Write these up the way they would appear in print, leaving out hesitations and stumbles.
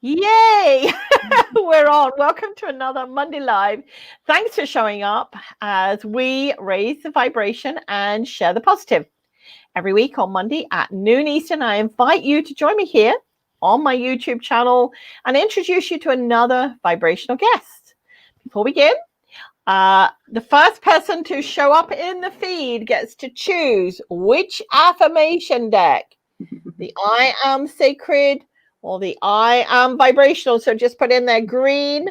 Yay! We're on. Welcome to another Monday Live. Thanks for showing up as we raise the vibration and share the positive. Every week on Monday at noon Eastern, I invite you to join me here on my YouTube channel and introduce you to another vibrational guest. Before we begin, the first person to show up in the feed gets to choose which affirmation deck. The I Am Sacred or the I Am Vibrational. So just put in there green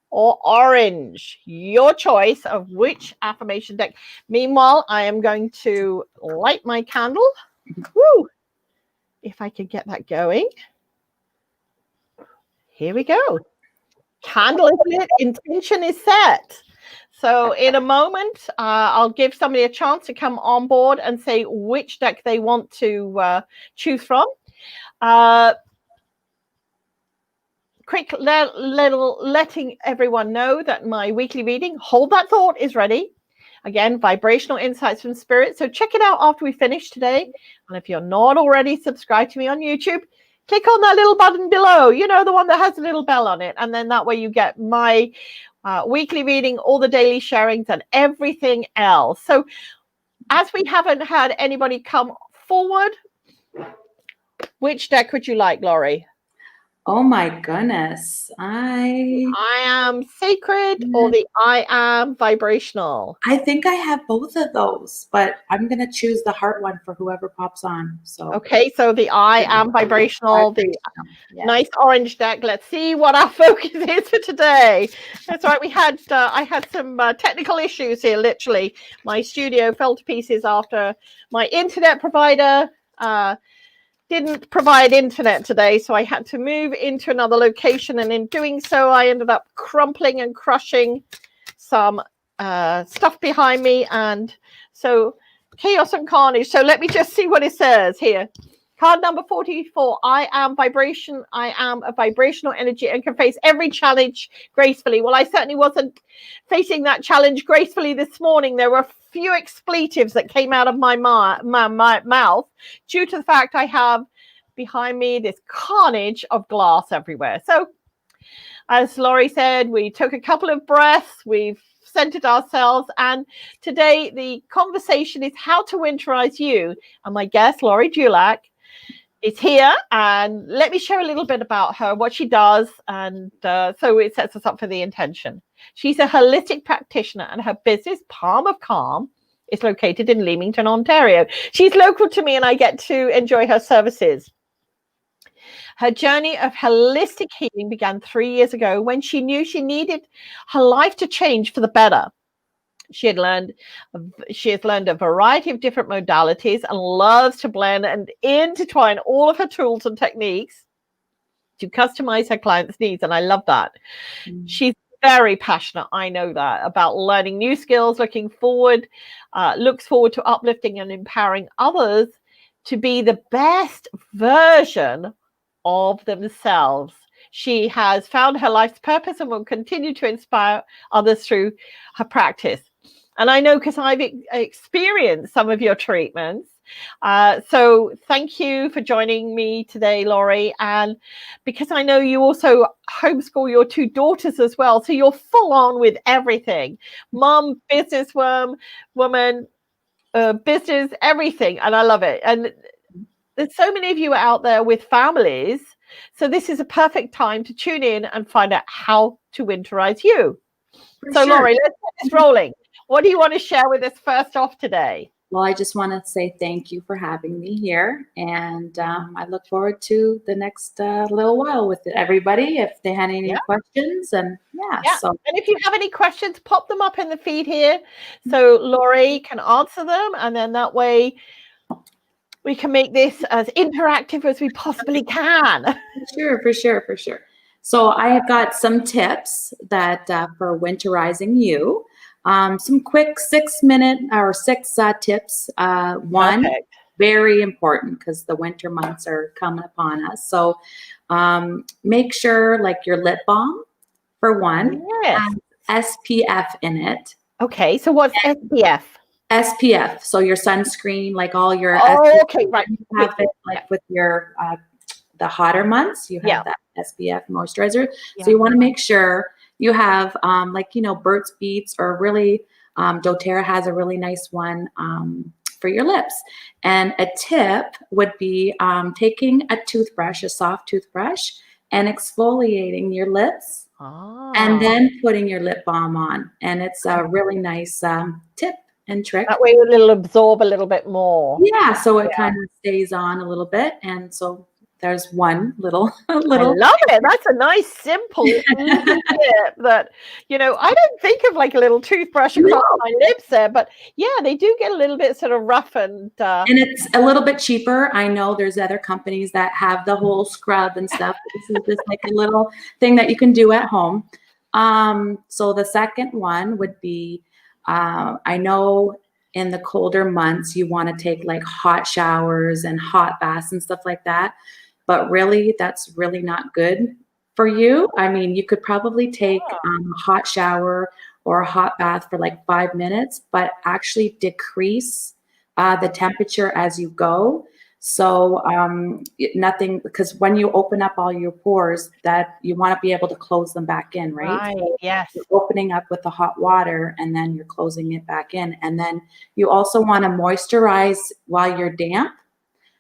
or orange, your choice of which affirmation deck. Meanwhile, I am going to light my candle. Woo! If I could get that going. Here we go. Candle is lit, intention is set. So in a moment, I'll give somebody a chance to come on board and say which deck they want to choose from. Quick letting everyone know that my weekly reading, Hold That Thought, is ready. Again, vibrational insights from spirit. So check it out after we finish today. And if you're not already subscribed to me on YouTube, click on that little button below. You know, the one that has a little bell on it. And then that way you get my weekly reading, all the daily sharings and everything else. So as we haven't had anybody come forward, which deck would you like, Laurie? Oh my goodness. I Am Sacred or the I Am Vibrational? I think I have both of those, but I'm going to choose the heart one for whoever pops on. So okay, so the I Am Vibrational, the nice orange deck. Let's see what our focus is for today. That's right. We had I had some technical issues here. Literally, my studio fell to pieces after my internet provider didn't provide internet today, so I had to move into another location, and in doing so I ended up crumpling and crushing some stuff behind me, and so chaos and carnage. So let me just see what it says here. Card number 44, I am vibration. I am a vibrational energy and can face every challenge gracefully. Well, I certainly wasn't facing that challenge gracefully this morning. There were few expletives that came out of my mouth due to the fact I have behind me this carnage of glass everywhere. So as Laurie said, we took a couple of breaths, we've centered ourselves, and today the conversation is how to winterize you. And my guest, Laurie Dulac, is here, and let me share a little bit about her, what she does, and so it sets us up for the intention. She's a holistic practitioner, and her business, Palm of Calm, is located in Leamington, Ontario. She's local to me, and I get to enjoy her services. Her journey of holistic healing began 3 years ago when she knew she needed her life to change for the better. She has learned a variety of different modalities and loves to blend and intertwine all of her tools and techniques to customize her clients' needs. And I love that. She's very passionate, I know that, about learning new skills, looks forward to uplifting and empowering others to be the best version of themselves. She has found her life's purpose and will continue to inspire others through her practice. And I know because I've experienced some of your treatments. So thank you for joining me today, Laurie. And because I know you also homeschool your two daughters as well. So you're full on with everything. Mom, woman, business, everything. And I love it. And there's so many of you out there with families. So this is a perfect time to tune in and find out how to winterize you. So Laurie, let's get this rolling. What do you want to share with us first off today? Well, I just want to say thank you for having me here. And I look forward to the next little while with everybody if they had any questions. And so. And if you have any questions, pop them up in the feed here so Laurie can answer them. And then that way we can make this as interactive as we possibly can. For sure. So I have got some tips that for winterizing you. Some quick 6 tips. One, perfect. Very important because the winter months are coming upon us. So make sure like your lip balm for one has SPF in it. Okay, so what's SPF? SPF, so your sunscreen, like all your SPF, okay, right. You have it like with your the hotter months, you have that SPF moisturizer. So you want to make sure you have like, you know, Burt's Bees, or really doTERRA has a really nice one for your lips. And a tip would be taking a toothbrush, a soft toothbrush, and exfoliating your lips, and then putting your lip balm on. And it's a really nice tip and trick. That way it'll absorb a little bit more. Yeah, so it kind of stays on a little bit. And so there's one little. I love it. That's a nice, simple tip that, you know, I don't think of like a little toothbrush across my lips there, but yeah, they do get a little bit sort of rough and it's a little bit cheaper. I know there's other companies that have the whole scrub and stuff. This is just like a little thing that you can do at home. So the second one would be, I know in the colder months, you want to take like hot showers and hot baths and stuff like that. But really, that's really not good for you. I mean, you could probably take a hot shower or a hot bath for like 5 minutes, but actually decrease the temperature as you go. So nothing, because when you open up all your pores, that you want to be able to close them back in, right? So yes. You're opening up with the hot water, and then you're closing it back in. And then you also want to moisturize while you're damp.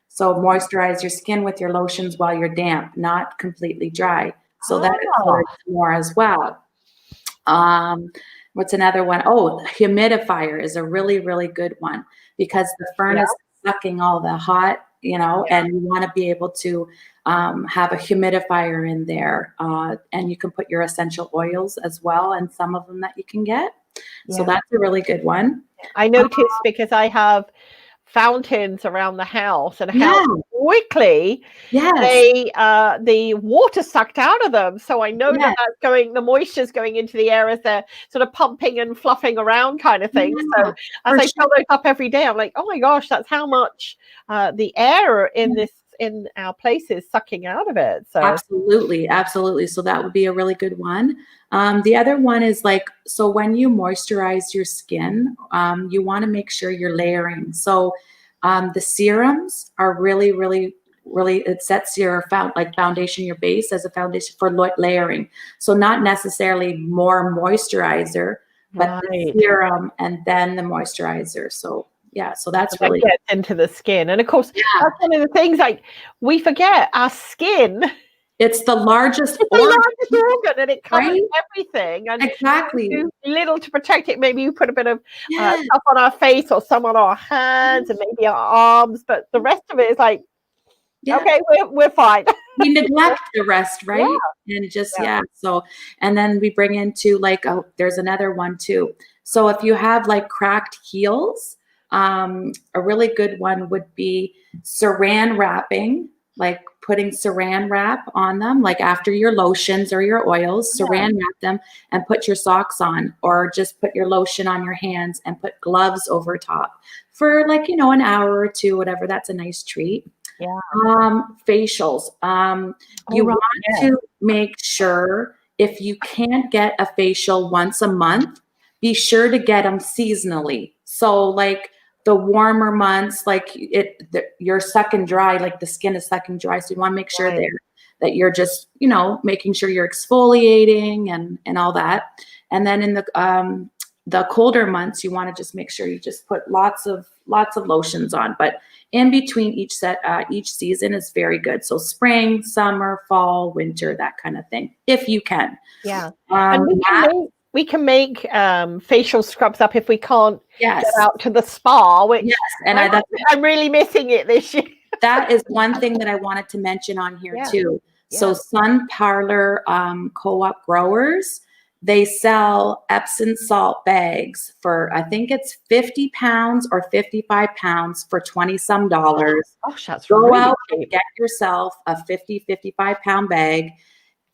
So moisturize your skin with your lotions while you're damp, not completely dry. So that absorbs more as well. What's another one? Oh, humidifier is a really, really good one, because the furnace is sucking all the hot, you know, and you want to be able to have a humidifier in there. And you can put your essential oils as well, and some of them that you can get. So that's a really good one. I noticed because I have fountains around the house, and how quickly the water sucked out of them. So I know that that's going, the moisture's going into the air as they're sort of pumping and fluffing around kind of thing. So as I fill those up every day, I'm like, oh my gosh, that's how much the air in our place is sucking out of it. So absolutely. So that would be a really good one. The other one is like, so when you moisturize your skin, you want to make sure you're layering. So the serums are really, it sets your foundation, your base as a foundation for layering. So not necessarily more moisturizer, but the serum and then the moisturizer. So yeah, so that's really gets into the skin. And of course, that's one of the things, like, we forget our skin. It's the largest organ, and it covers everything. And exactly. do little to protect it. Maybe you put a bit of stuff on our face or some on our hands and maybe our arms, but the rest of it is like, okay, we're fine. We neglect the rest, right? And just so, and then we bring into like, there's another one too. So if you have like cracked heels, a really good one would be saran wrapping, like putting saran wrap on them, like after your lotions or your oils, saran wrap them and put your socks on, or just put your lotion on your hands and put gloves over top for like, you know, an hour or two, whatever. That's a nice treat. Facials. You want to make sure, if you can't get a facial once a month, be sure to get them seasonally. So like the warmer months, like you're sucking dry, like the skin is sucking dry. So you want to make sure that you're just, you know, making sure you're exfoliating and all that. And then in the colder months, you want to just make sure you just put lots of lotions on. But in between each season is very good. So spring, summer, fall, winter, that kind of thing, if you can. Yeah. And we can make facial scrubs up if we can't get out to the spa. Which and I'm really missing it this year. That is one thing that I wanted to mention on here too. So Sun Parlor co-op growers, they sell Epsom salt bags for, I think it's 50 pounds or 55 pounds for $20-some. Gosh, that's Go really out cheap. and get yourself a 55 pound bag.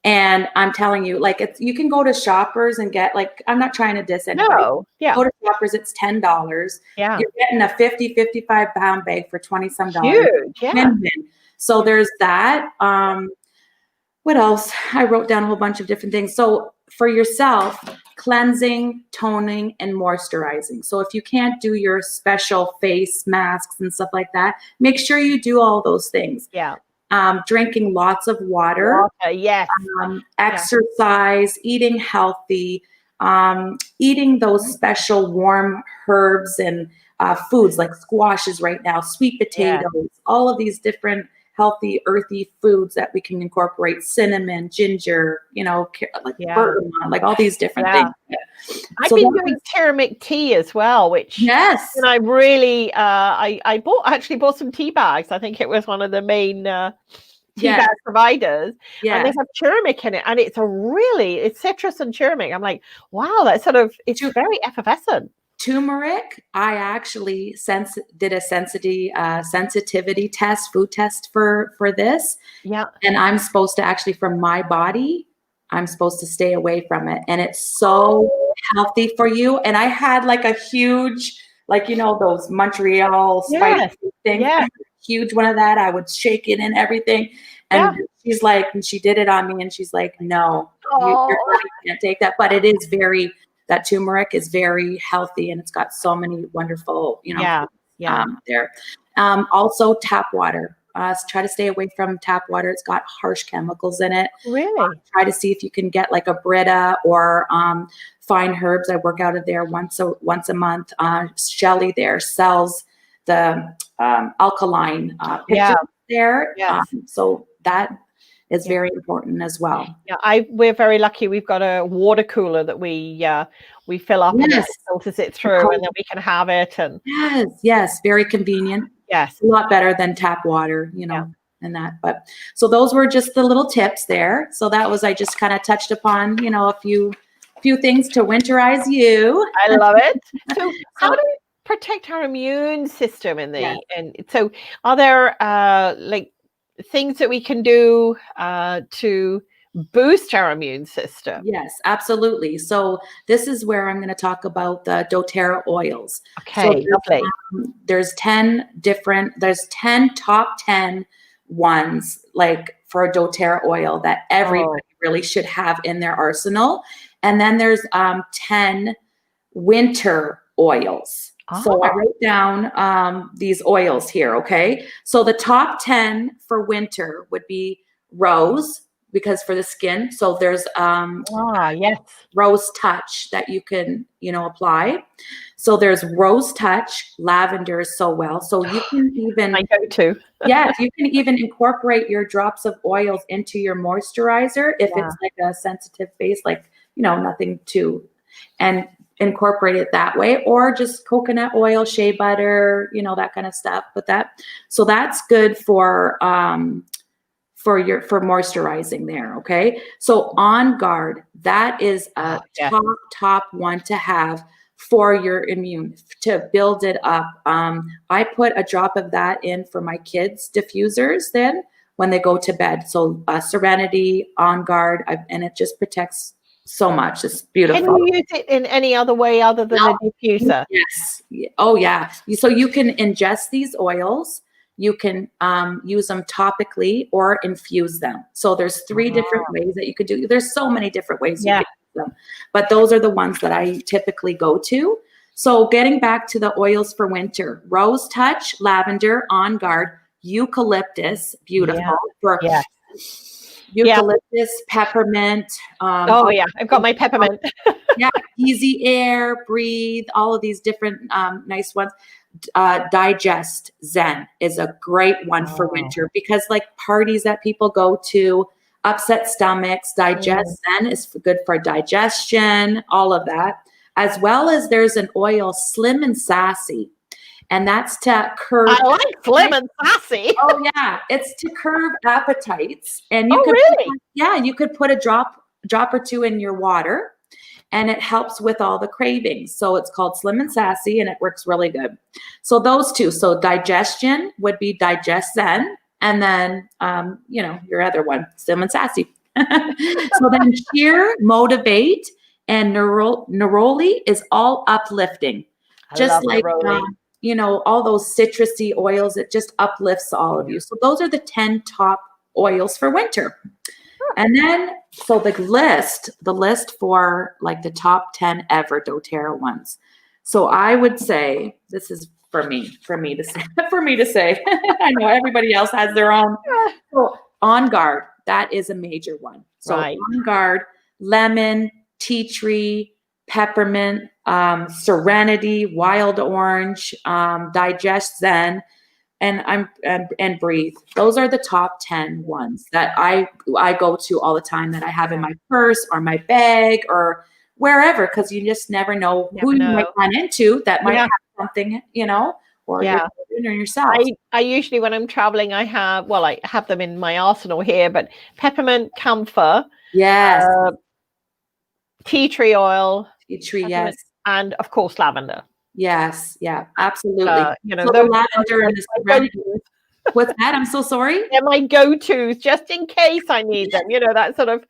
And I'm telling you, like, you can go to Shoppers and get, like, I'm not trying to diss anybody. No, Go to Shoppers, it's $10. Yeah. You're getting a 55 pound bag for $20-some. Huge, So there's that. What else? I wrote down a whole bunch of different things. So for yourself, cleansing, toning, and moisturizing. So if you can't do your special face masks and stuff like that, make sure you do all those things. Yeah. drinking lots of water, yes, exercise, eating healthy, eating those special warm herbs and foods like squashes right now, sweet potatoes, all of these different healthy, earthy foods that we can incorporate, cinnamon, ginger, like bergamot, like all these different things. I've been doing turmeric tea as well, which and I really I bought some tea bags. I think it was one of the main tea bag providers, and they have turmeric in it, and it's citrus and turmeric. I'm like, wow, that's it's very effervescent. Turmeric, I actually did a sensitivity test, food test for this. Yeah. And I'm supposed to actually, from my body, I'm supposed to stay away from it. And it's so healthy for you. And I had like a huge, those Montreal spicy things, huge one of that. I would shake it and everything. And she's like, and she did it on me, and she's like, no, your body can't take that. But it is that turmeric is very healthy, and it's got so many wonderful, there. Also tap water. Try to stay away from tap water. It's got harsh chemicals in it. Really? Try to see if you can get like a Brita or Fine Herbs. I work out of there once a month. Shelly there sells the alkaline pitches there. Yes. So that is very important as well. Yeah, we're very lucky. We've got a water cooler that we fill up and it filters it through, and then we can have it. And yes, very convenient. Yes, a lot better than tap water, and that. But so those were just the little tips there. So that was, I just kind of touched upon, a few things to winterize you. I love it. So how do we protect our immune system and so are there like things that we can do to boost our immune system? Yes, absolutely. So this is where I'm going to talk about the doTERRA oils. Okay, lovely. There's 10 top 10 ones like for a doTERRA oil that everybody really should have in their arsenal. And then there's 10 winter oils. So I wrote down these oils here, okay? So the top 10 for winter would be rose, because for the skin. So there's Rose Touch that you can, apply. So there's Rose Touch, lavender is so well. So you can even I go to. you can even incorporate your drops of oils into your moisturizer if it's like a sensitive face, like, nothing too, and incorporate it that way, or just coconut oil, shea butter, that kind of stuff. But so that's good for moisturizing there. Okay. So On Guard, that is a top one to have for your immune, to build it up. I put a drop of that in for my kids' diffusers then when they go to bed. So Serenity, On Guard, and it just protects so much. It's beautiful. Can you use it in any other way other than a diffuser? Yes. Oh yeah. So you can ingest these oils. You can use them topically or infuse them. So there's 3 different ways that you could do. There's so many different ways you can use them, but those are the ones that I typically go to. So getting back to the oils for winter: Rose Touch, lavender, On Guard, eucalyptus, beautiful for eucalyptus, peppermint. I've got my peppermint. Easy Air, Breathe, all of these different nice ones. Digest Zen is a great one for winter, because like parties that people go to, upset stomachs, Digest Zen is good for digestion, all of that. As well as there's an oil, Slim and Sassy, and that's to curb. I like Slim and Sassy. Oh yeah, it's to curb appetites. And you you could put a drop or 2 in your water, and it helps with all the cravings. So it's called Slim and Sassy, and it works really good. So those 2. So digestion would be Digest Zen, and then your other one, Slim and Sassy. So then Cheer, Motivate, and Neroli is all uplifting. Just like all those citrusy oils, it just uplifts all of you. So those are the 10 top oils for winter. And then, so the list for like the top 10 ever doTERRA ones. So I would say this is for me to say. For me to say. I know everybody else has their own. So On Guard, that is a major one. So On Guard, lemon, tea tree, peppermint, serenity, wild orange, digest zen, and breathe. Those are the top 10 ones that I go to all the time, that I have in my purse or my bag or wherever, because you just never know who you might run into that might have something, or your children or yourself. I usually, when I'm traveling, I have them in my arsenal here, but peppermint, camphor, tea tree oil, yes, and of course lavender. Yes, yeah, absolutely. So the lavender and the serenity. What's that? I'm so sorry. They're my go-tos, just in case I need them. That sort of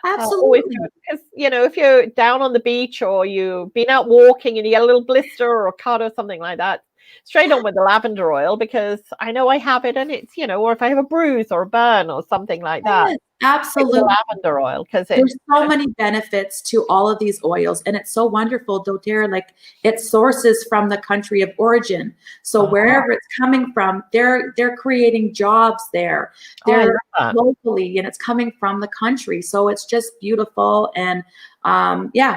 absolutely. Because if you're down on the beach or you've been out walking and you get a little blister or a cut or something like that, straight on with the lavender oil, because I know I have it, and it's or if I have a bruise or a burn or something like that. Absolutely. Lavender oil, because there's so many benefits to all of these oils, and it's so wonderful, doTERRA. Like, it sources from the country of origin, so wherever it's coming from, they're creating jobs there. They're locally, and it's coming from the country, so it's just beautiful. And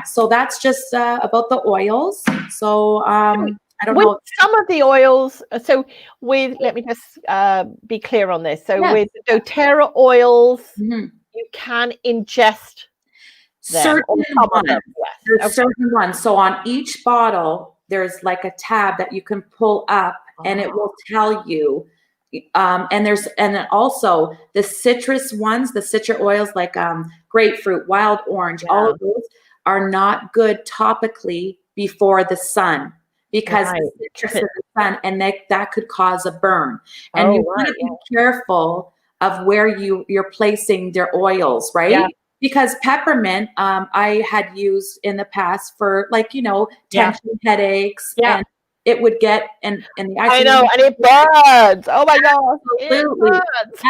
so that's just about the oils. So I don't know. Some of the oils, so let me just be clear on this. So with doTERRA oils, you can ingest them. Certain ones. So on each bottle, there's like a tab that you can pull up, and it will tell you. And then also the citrus ones, the citra oils like grapefruit, wild orange, all of those are not good topically before the sun. Because the citrus in the sun, and that could cause a burn. And you want to be careful of where you're placing their oils, right? Yeah. Because peppermint, I had used in the past for tension headaches, and it would get and I know, and it burns. Oh my God, absolutely,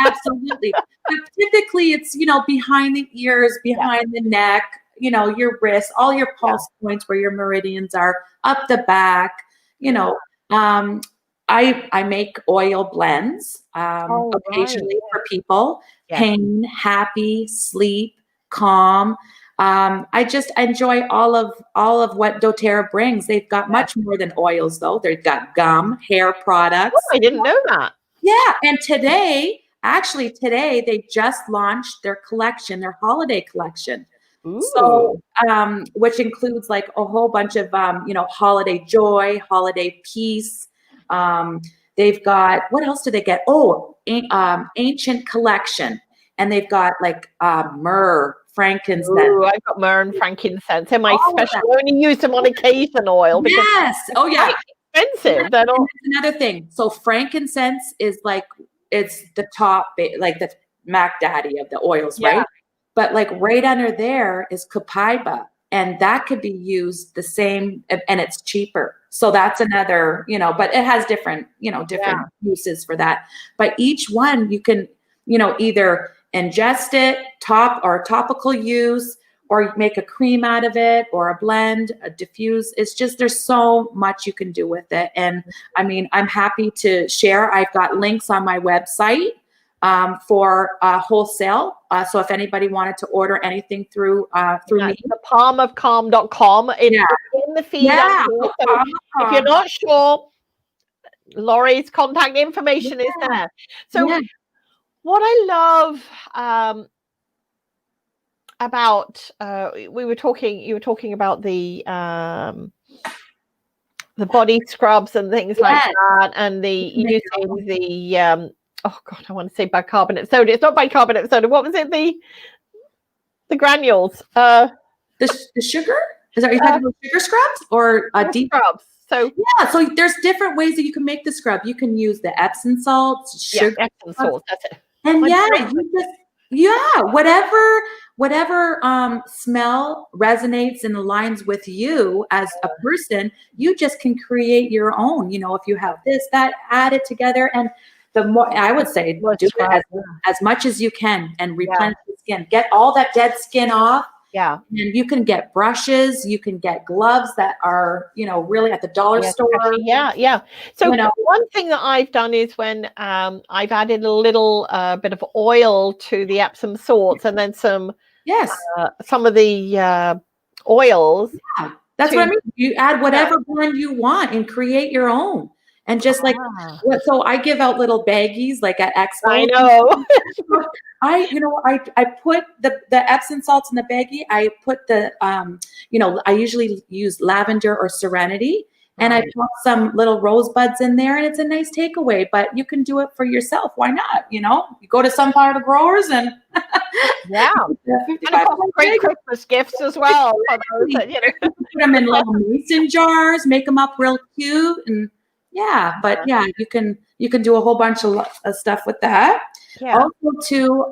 absolutely. But typically, it's behind the ears, behind the neck. Your wrists, all your pulse points where your meridians are, up the back. I make oil blends occasionally for people. Pain, happy, sleep, calm. I just enjoy all of what doTERRA brings. They've got much more than oils, though. They've got gum, hair products. Oh, I didn't know that. Yeah, and today they just launched their collection, their holiday collection. Ooh. So, which includes like a whole bunch of, holiday joy, holiday peace. They've got, what else do they get? Oh, ancient collection. And they've got like myrrh, frankincense. Ooh, I've got myrrh and frankincense in my special. I only use them on occasion oil. Because it's expensive. That's another thing. So frankincense is it's the top, like the Mac Daddy of the oils, right? But like right under there is copaiba, and that could be used the same, and it's cheaper. So that's another, but it has different uses for that. But each one you can, either ingest it, topical use, or make a cream out of it, or a blend, a diffuse. It's just, there's so much you can do with it. And I mean, I'm happy to share. I've got links on my website for wholesale. So if anybody wanted to order anything through me, the palmofcalm.com in the feed. So if you're not sure, Laurie's contact information is there. So what I love about you were talking about the body scrubs and things like that, and using the oh God, I want to say bicarbonate soda. It's not bicarbonate soda. What was it? The granules. The sugar? Is that what you're talking about? Sugar scrubs or deep scrubs? So so there's different ways that you can make the scrub. You can use the Epsom salts, sugar, Epsom salts. That's it. And whatever smell resonates and aligns with you as a person, you just can create your own. If you have this, that, add it together, and the more, I would say, do it as much as you can and replenish the skin. Get all that dead skin off. Yeah. And you can get brushes, you can get gloves that are, really at the dollar store. Yeah. So one thing that I've done is when I've added a little bit of oil to the Epsom salts and then some of the oils. Yeah, that's what I mean. You add whatever blend you want and create your own. And just so I give out little baggies like at Expo. I know. I put the Epsom salts in the baggie. I put the, I usually use lavender or serenity. And I put some little rosebuds in there, and it's a nice takeaway, but you can do it for yourself. Why not? You go to some part of growers and and of course, great Christmas gifts as well. For those that, put them in little mason jars, make them up real cute, and you can do a whole bunch of stuff with that. Yeah. Also, too,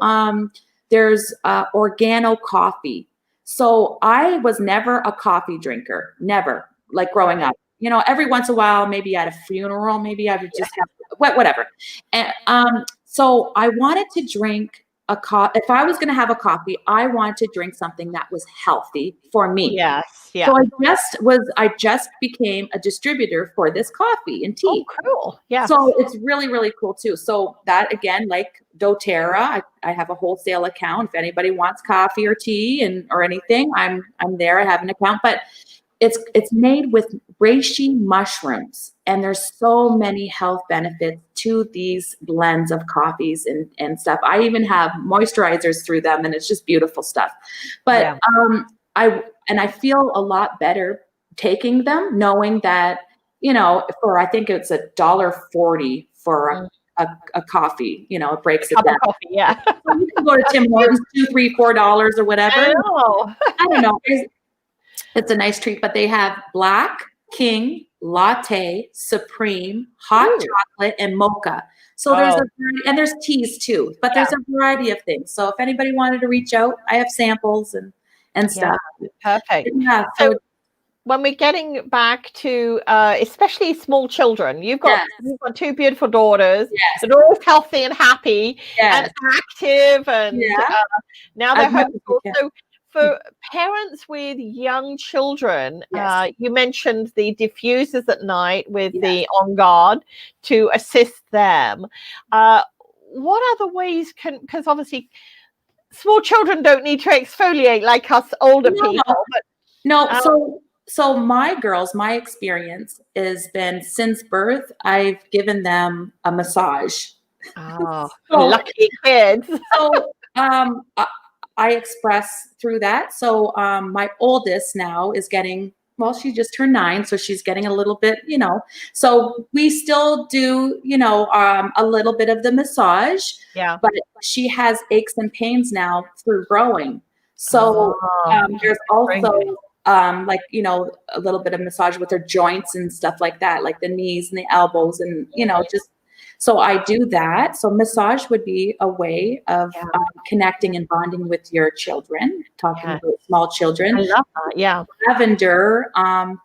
there's organo coffee. So I was never a coffee drinker, never, like growing up. Every once in a while, maybe at a funeral, maybe I would just have whatever. And so I wanted to drink a coffee. If I was going to have a coffee, I wanted to drink something that was healthy for me. Yes. Yeah. So I just became a distributor for this coffee and tea. Oh, cool. Yeah. So it's really, really cool too. So that again, like doTERRA, I have a wholesale account. If anybody wants coffee or tea or anything, I'm there. I have an account, but it's made with reishi mushrooms, and there's so many health benefits to these blends of coffees and stuff. I even have moisturizers through them, and it's just beautiful stuff. But I feel a lot better taking them, knowing that I think it's $1.40 for a coffee. It breaks it down. Coffee, yeah. So you can go to Tim Hortons, $2, $3, $4 or whatever. I don't know. It's a nice treat, but they have black, king, latte, supreme, hot chocolate, and mocha. So there's a variety, and there's teas too, but there's a variety of things. So if anybody wanted to reach out, I have samples and stuff. Perfect. Yeah. So when we're getting back to especially small children, you've got two beautiful daughters. Yes. They're all healthy and happy and active, and now they're homeschooled. So for parents with young children, you mentioned the diffusers at night with the On Guard to assist them. What other ways because obviously small children don't need to exfoliate like us older people. But, so my girls, my experience has been since birth, I've given them a massage. Oh, lucky kids. So I express through that. So my oldest now is getting, she just turned 9, so she's getting a little bit, so we still do, a little bit of the massage, but she has aches and pains now through growing. So there's also a little bit of massage with her joints and stuff like that, like the knees and the elbows and, just. So I do that. So massage would be a way of connecting and bonding with your children, talking about small children. I love that. Yeah. Lavender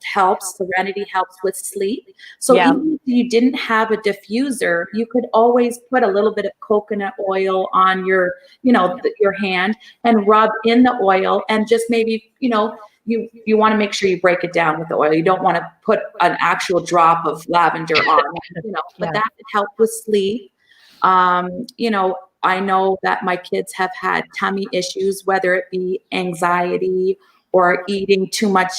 helps. Serenity helps with sleep. So even if you didn't have a diffuser, you could always put a little bit of coconut oil on your, your hand and rub in the oil and just maybe, you want to make sure you break it down with the oil. You don't want to put an actual drop of lavender on, but that could help with sleep. I know that my kids have had tummy issues, whether it be anxiety or eating too much,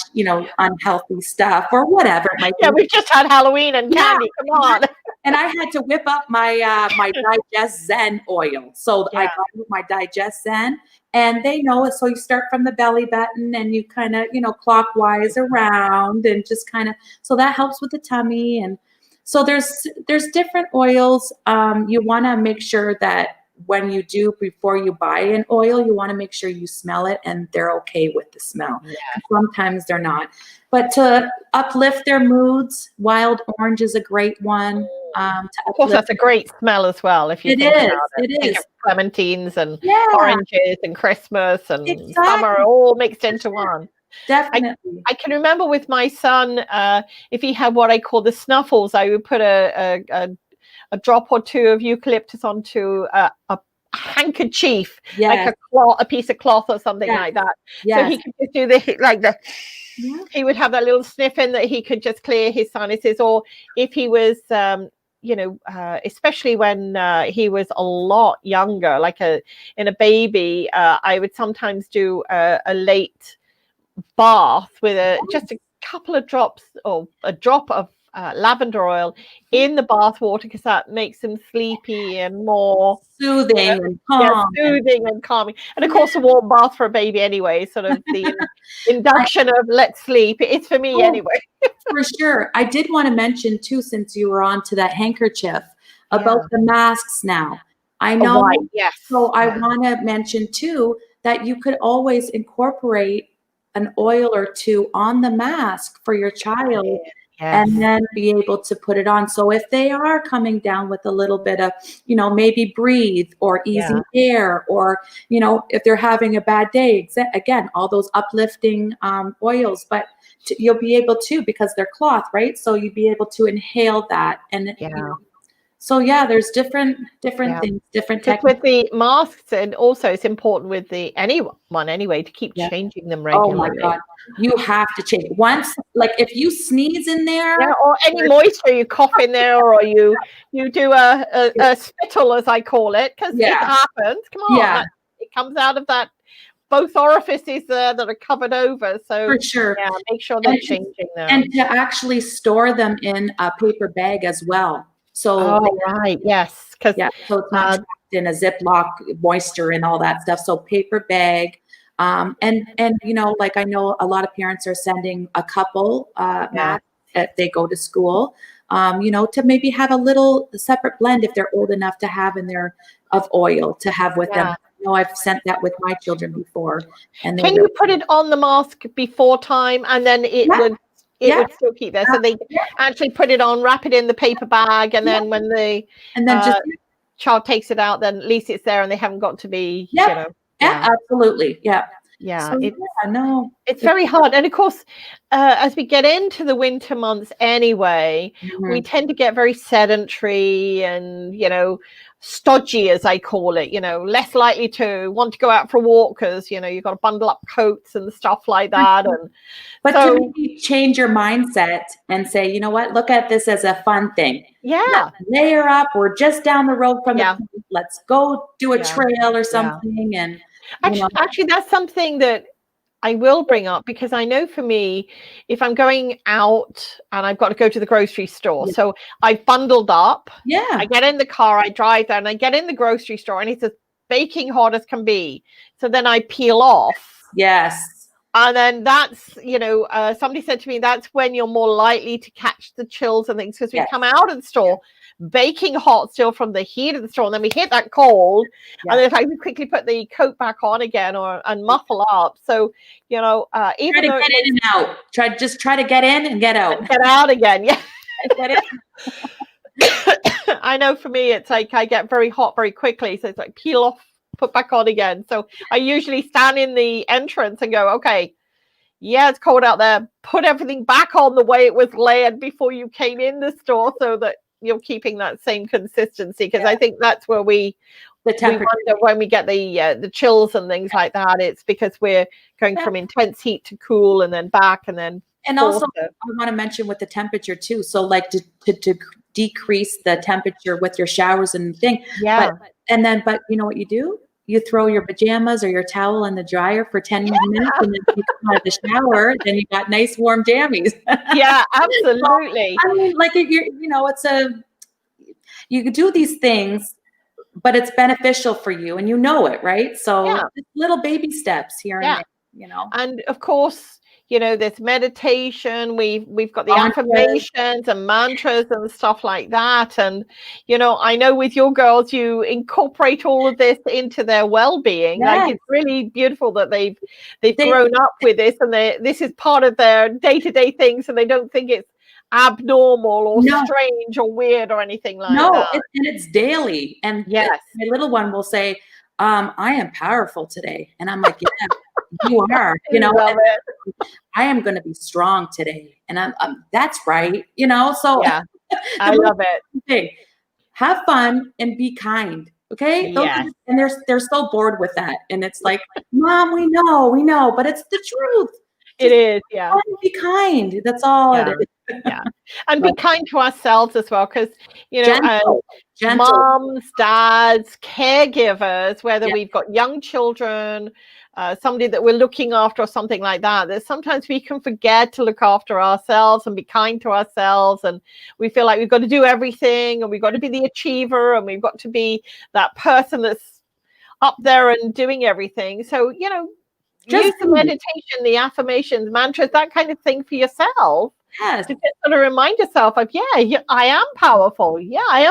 unhealthy stuff or whatever it might be. Yeah, we just had Halloween and candy. Come on. And I had to whip up my my Digest Zen oil. So I got with my Digest Zen, and they know it. So you start from the belly button and you kind of, clockwise around and just kind of, so that helps with the tummy. And so there's different oils. You want to make sure that when you do, before you buy an oil, you want to make sure you smell it and they're okay with the smell. Yeah. Sometimes they're not. But to uplift their moods, wild orange is a great one. Of course, that's a great smell as well. If you think about it. Think of clementines and oranges and Christmas and summer all mixed into one. Definitely. I can remember with my son, if he had what I call the snuffles, I would put a drop or two of eucalyptus onto a handkerchief, Yes. like a piece of cloth or something Yes. like that. Yes. So he could just do he would have that little sniff in that he could just clear his sinuses. Or if he was, especially when he was a lot younger, like in a baby, I would sometimes do a late bath with just a couple of drops or a drop of lavender oil in the bath water, because that makes them sleepy and more soothing and calm. Soothing and calming. And of course, a warm bath for a baby anyway, sort of the induction of let's sleep. It's for me anyway. For sure. I did want to mention too, since you were on to that handkerchief, about the masks now. I know. Right, yes. So I want to mention too that you could always incorporate an oil or two on the mask for your child. And then be able to put it on. So if they are coming down with a little bit of, maybe breathe or easy air, or, if they're having a bad day, again, all those uplifting oils, but you'll be able to, because they're cloth, right? So you'd be able to inhale that. And so there's different things, different techniques. With the masks, and also it's important with anyone anyway to keep changing them regularly. Oh my God, you have to change once. Like if you sneeze in there, or any moisture, you cough in there, or you do a spittle, as I call it, because it happens. Come on, it comes out of both orifices there that are covered over. So for sure, make sure they're changing them, and to actually store them in a paper bag as well. So yes, because so it's not trapped in a Ziploc, moisture and all that stuff. So paper bag, and like I know a lot of parents are sending a couple masks if they go to school, to maybe have a little separate blend if they're old enough to have in there of oil to have with them. I've sent that with my children before. And can you put it on the mask before time, and then it would still keep there? So they actually put it on, wrap it in the paper bag, and then when the child takes it out, then at least it's there, and they haven't got to be, absolutely. So, it's very hard. And of course, as we get into the winter months anyway, we tend to get very sedentary and, stodgy, as I call it, less likely to want to go out for a walk because, you've got to bundle up coats and stuff like that. But to maybe change your mindset and say, you know what, look at this as a fun thing. Let's layer up. We're just down the road from the let's go do a trail or something. And actually, that's something that I will bring up, because I know for me, if I'm going out and I've got to go to the grocery store, so I've bundled up, I get in the car, I drive there, and I get in the grocery store, and it's as baking hot as can be. So then I peel off. And then that's, somebody said to me, that's when you're more likely to catch the chills and things, because we come out of the store baking hot still from the heat of the store, and then we hit that cold, and then if I quickly put the coat back on again and muffle up. So, even try to get in and out. Try to get in and get out. And get out again, I know for me, it's like I get very hot very quickly, so it's like peel off, put back on again. So I usually stand in the entrance and go, okay, it's cold out there, put everything back on the way it was layered before you came in the store, so that you're keeping that same consistency. Because I think that's where we wonder when we get the chills and things like that, it's because we're going from intense heat to cool and then back and then. And also, I want to mention with the temperature too. So like to decrease the temperature with your showers and thing. But you know what you do? You throw your pajamas or your towel in the dryer for 10 minutes, and then you come out of the shower, then you got nice warm jammies. Absolutely. So, I mean, like you could do these things, but it's beneficial for you, and it, right? So little baby steps here and there, And of course, there's meditation. We've got the affirmations and mantras and stuff like that. And, I know with your girls, you incorporate all of this into their well-being. Like, it's really beautiful that they've grown up with this, and this is part of their day-to-day thing. So they don't think it's abnormal or strange or weird or anything like that. And it's daily. And my little one will say, I am powerful today. And I'm like, you are, I am going to be strong today. And I'm that's right. So I love it. Have fun and be kind. Okay. Yes. And they're so bored with that. And it's like, Mom, we know, but it's the truth. It is. Yeah. Be kind. That's all it is. Yeah. And be kind to ourselves as well. Because, you know, gentle. moms, dads, caregivers, whether we've got young children, somebody that we're looking after or something like that, that sometimes we can forget to look after ourselves and be kind to ourselves. And we feel like we've got to do everything, and we've got to be the achiever, and we've got to be that person that's up there and doing everything. So, you know, use the meditation, the affirmations, mantras, that kind of thing for yourself. Yes. To just sort of remind yourself of, I am powerful. Yeah, I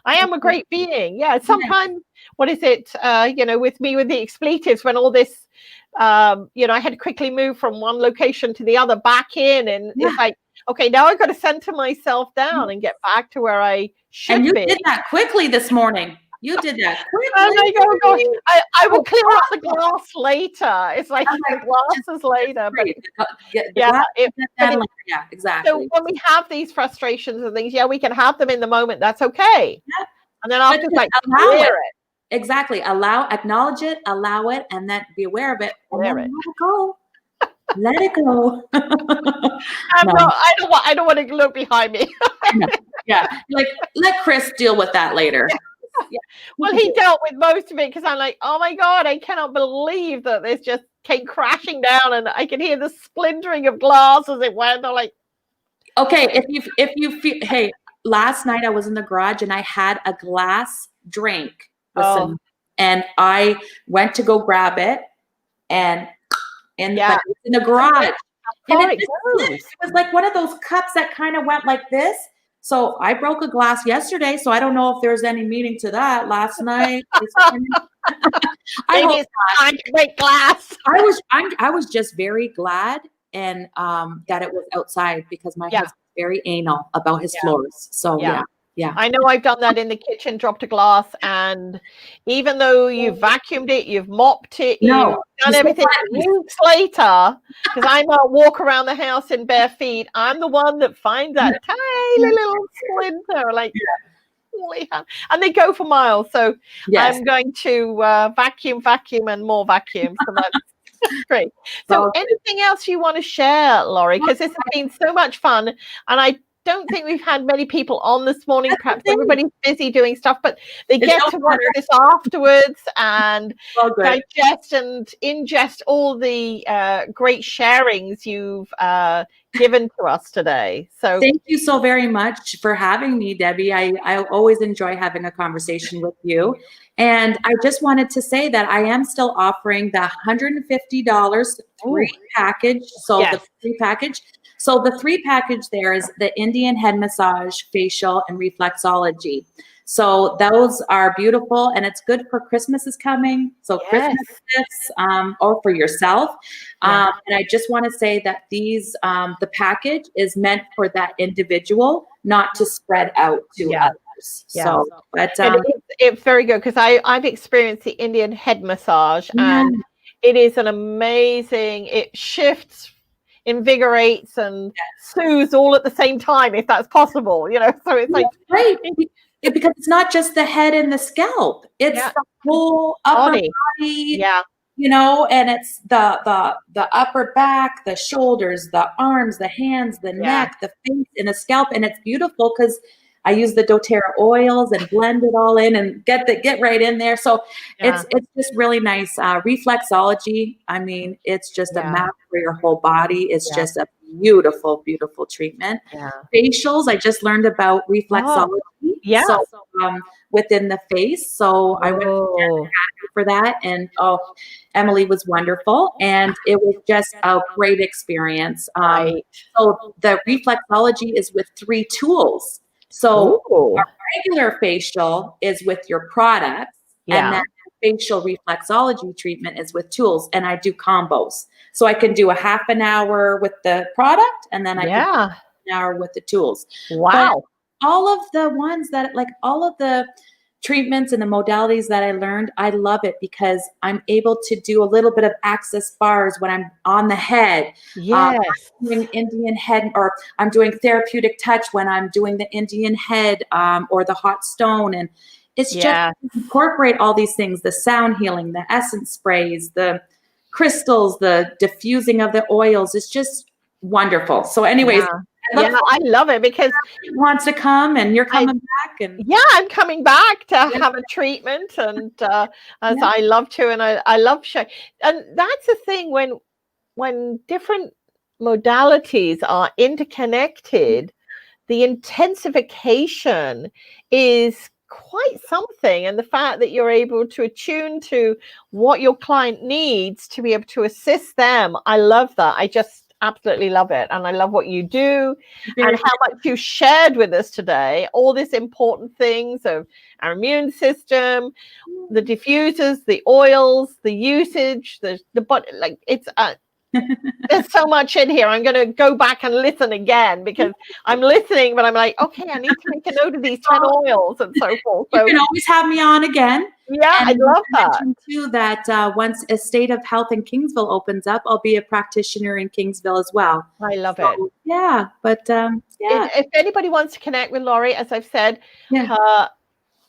am a great being. Yeah. Sometimes, what is it, you know, with me with the expletives, when all this, you know, I had to quickly move from one location to the other back in. And it's like, okay, now I've got to center myself down and get back to where I should be. And you did that quickly this morning. You did that quickly. And I go, gosh, I will clear up the glass later. It's like the glass is later. But exactly. So when we have these frustrations and things, we can have them in the moment. That's okay. Yeah. And then after, like, allow it. Exactly. Acknowledge it, allow it, and then be aware of it. And then let it go. Let it go. I don't want to look behind me. Yeah. Like, let Chris deal with that later. Yeah. Well, he dealt with most of it, because I'm like, oh my God, I cannot believe that this just came crashing down, and I could hear the splintering of glass as it went. I'm like, okay, if you feel, hey, last night I was in the garage and I had a glass drink, and I went to go grab it, and in the garage, and it was like one of those cups that kind of went like this. So I broke a glass yesterday, so I don't know if there's any meaning to that. Last night, Maybe it's time to break glass. I was just very glad, and that it was outside, because my husband's very anal about his floors. So yeah. I know I've done that in the kitchen, dropped a glass, and even though you've vacuumed it, you've mopped it, you've done everything, weeks later, because I might walk around the house in bare feet, I'm the one that finds that tiny little splinter, like, and they go for miles. So I'm going to vacuum, and more vacuum. So that's great. So anything else you want to share, Laurie? Because this has been so much fun, and I don't think we've had many people on this morning. Perhaps everybody's busy doing stuff, but they get to watch this afterwards and digest and ingest all the great sharings you've given to us today. So thank you so very much for having me, Debbie. I always enjoy having a conversation with you. And I just wanted to say that I am still offering the $150 free package. So the free package. So the 3 package there is the Indian head massage, facial, and reflexology. So those are beautiful, and it's good for Christmas is coming. So Christmas gifts, or for yourself. And I just want to say that these, the package is meant for that individual, not to spread out to others. So, but it's very good, because I've experienced the Indian head massage, and it is an amazing. It shifts, invigorates, and soothes all at the same time, if that's possible, you know. So it's like because it's not just the head and the scalp, it's the whole upper body, you know, and it's the upper back, the shoulders, the arms, the hands, the neck, the face, and the scalp. And it's beautiful because I use the doTERRA oils and blend it all in and get right in there. So it's just really nice. Reflexology, I mean, it's just a map for your whole body. It's just a beautiful, beautiful treatment. Facials, I just learned about reflexology. So within the face. So I went for that, and Emily was wonderful, and it was just a great experience. So the reflexology is with 3 tools. So our regular facial is with your products, and then facial reflexology treatment is with tools, and I do combos. So I can do a half an hour with the product, and then I can do an hour with the tools. But all of the ones that, like, all of the treatments and the modalities that I learned, I love it because I'm able to do a little bit of access bars when I'm on the head. I'm doing Indian head, or I'm doing therapeutic touch when I'm doing the Indian head or the hot stone. And It's just incorporate all these things, the sound healing, the essence sprays, the crystals, the diffusing of the oils. It's just wonderful. So anyways, I love it because wants to come and you're coming back. And I'm coming back to have a treatment, and as I love to, and I love showing. And that's the thing, when different modalities are interconnected, the intensification is quite something. And the fact that you're able to attune to what your client needs to be able to assist them, I love that. I just absolutely love it. And I love what you do and how much you shared with us today, all these important things of our immune system, the diffusers, the oils, the usage, the body, like it's there's so much in here. I'm going to go back and listen again because I'm listening, but I'm like, okay, I need to make a note of these 10 oils and so forth. So you can always have me on again. Yeah, I love that. Too, that once a State of Health in Kingsville opens up, I'll be a practitioner in Kingsville as well. I love it. Yeah, but if anybody wants to connect with Laurie, as I've said, her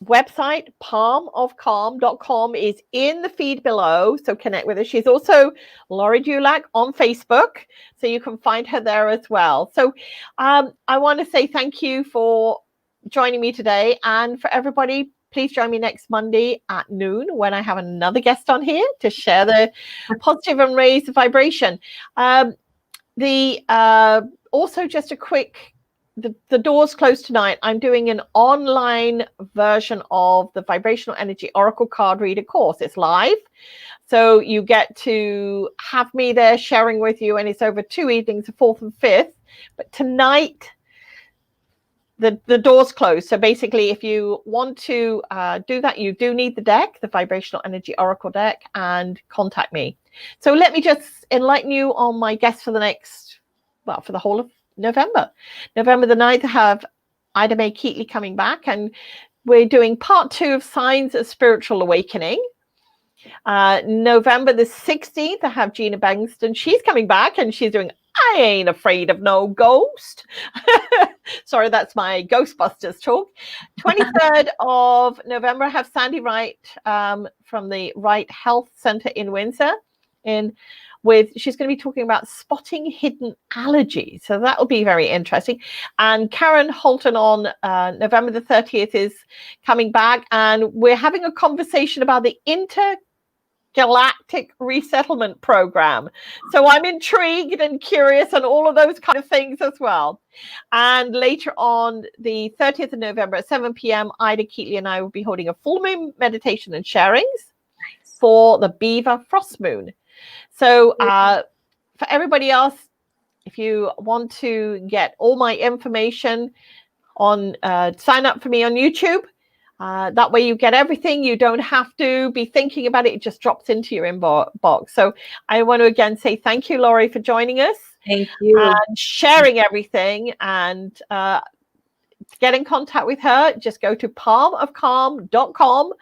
website palmofcalm.com is in the feed below, so connect with her. She's also Laurie Dulac on Facebook, so you can find her there as well. So I want to say thank you for joining me today, and for everybody, please join me next Monday at noon when I have another guest on here to share the positive and raise the vibration. Also just a quick, the doors close tonight. I'm doing an online version of the Vibrational Energy Oracle Card Reader course. It's live. So you get to have me there sharing with you, and it's over 2 evenings, the 4th and 5th. But tonight, the doors close. So basically, if you want to do that, you do need the deck, the Vibrational Energy Oracle deck, and contact me. So let me just enlighten you on my guests for the next, for the whole of November. November the 9th, I have Ida Mae Keatley coming back, and we're doing part 2 of Signs of Spiritual Awakening. November the 16th, I have Gina Bengston. She's coming back, and she's doing I Ain't Afraid of No Ghost. Sorry, that's my Ghostbusters talk. 23rd of November, I have Sandy Wright from the Wright Health Center in Windsor. She's going to be talking about spotting hidden allergies. So that will be very interesting. And Karen Holton on November the 30th is coming back, and we're having a conversation about the Intergalactic Resettlement Program. So I'm intrigued and curious and all of those kind of things as well. And later on, the 30th of November at 7 p.m., Ida Keatley and I will be holding a full moon meditation and sharings for the Beaver Frost Moon. So for everybody else, if you want to get all my information on, sign up for me on YouTube. That way you get everything. You don't have to be thinking about it. It just drops into your inbox. So I want to again say thank you, Laurie, for joining us. Thank you. And sharing everything. And to get in contact with her, just go to palmofcalm.com.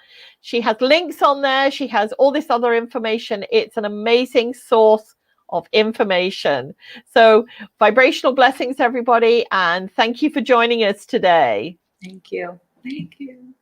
She has links on there. She has all this other information. It's an amazing source of information. So vibrational blessings, everybody. And thank you for joining us today. Thank you. Thank you.